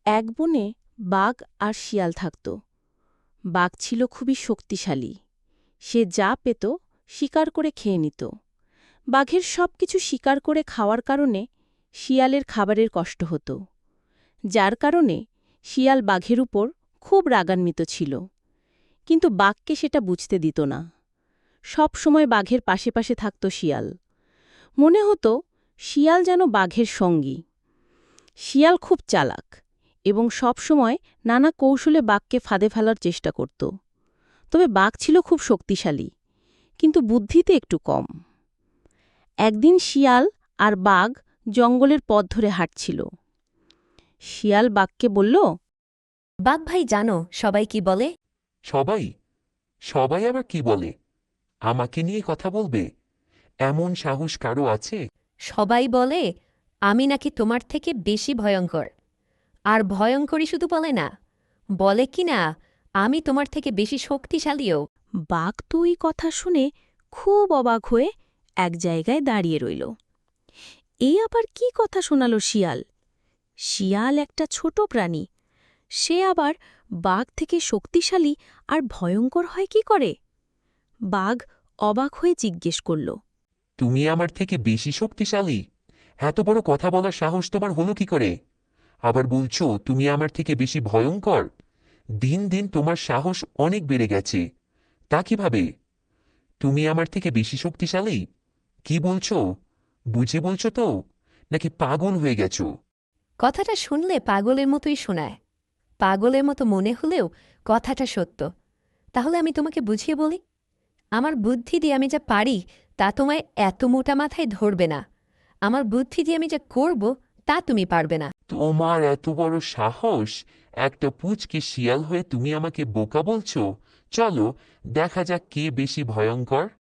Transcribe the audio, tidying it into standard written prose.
এক বনে বাঘ আর শিয়াল থাকত। বাঘ ছিল খুবই শক্তিশালী। সে যা পেত শিকার করে খেয়ে নিত। বাঘের সবকিছু শিকার করে খাওয়ার কারণে শিয়ালের খাবারের কষ্ট হতো, যার কারণে শিয়াল বাঘের উপর খুব রাগান্বিত ছিল। কিন্তু বাঘকে সেটা বুঝতে দিত না। সব সময় বাঘের পাশে পাশে থাকত শিয়াল। মনে হতো শিয়াল যেন বাঘের সঙ্গী। শিয়াল খুব চালাক এবং সব সময় নানা কৌশলে বাঘকে ফাঁদে ফেলার চেষ্টা করত। তবে বাঘ ছিল খুব শক্তিশালী, কিন্তু বুদ্ধিতে একটু কম। একদিন শিয়াল আর বাঘ জঙ্গলের পথ ধরে হাঁটছিল। শিয়াল বাঘকে বলল, বাঘ ভাই, জানো সবাই কি বলে? সবাই? সবাই আবার কি বলে? আমাকে নিয়ে কথা বলবে? এমন সাহস কারো আছে? সবাই বলে আমি নাকি তোমার থেকে বেশি ভয়ঙ্কর। আর ভয়ঙ্করই শুধু বলে না, বলে কি না আমি তোমার থেকে বেশি শক্তিশালীও। বাঘ তো এই কথা শুনে খুব অবাক হয়ে এক জায়গায় দাঁড়িয়ে রইল। এই আবার কি কথা শোনাল শিয়াল? শিয়াল একটা ছোট প্রাণী, সে আবার বাঘ থেকে শক্তিশালী আর ভয়ঙ্কর হয় কি করে? বাঘ অবাক হয়ে জিজ্ঞেস করল, তুমি আমার থেকে বেশি শক্তিশালী? এত বড় কথা বলার সাহস তোমার হলো কি করে? আবার বলছো তুমি আমার থেকে বেশি ভয়ঙ্কর? দিন দিন তোমার সাহস অনেক বেড়ে গেছে। তা কিভাবে? তুমি আমার থেকে বেশি শক্তিশালী? কি বলছো? বুঝে বলছো তো, নাকি পাগল হয়ে গেছো? কথাটা শুনলে পাগলের মতোই শোনায়। পাগলের মতো মনে হলেও কথাটা সত্য। তাহলে আমি তোমাকে বুঝিয়ে বলি। আমার বুদ্ধি দিয়ে আমি যা পারি তা তোমায় এত মোটা মাথায় ধরবে না। আমার বুদ্ধি দিয়ে আমি যা করব তা তুমি পারবে না। তোমার এত বড় সাহস! একটা পুচকে শিয়াল হয়ে তুমি আমাকে বোকা বলছো? চলো দেখা যাক কে বেশি ভয়ঙ্কর।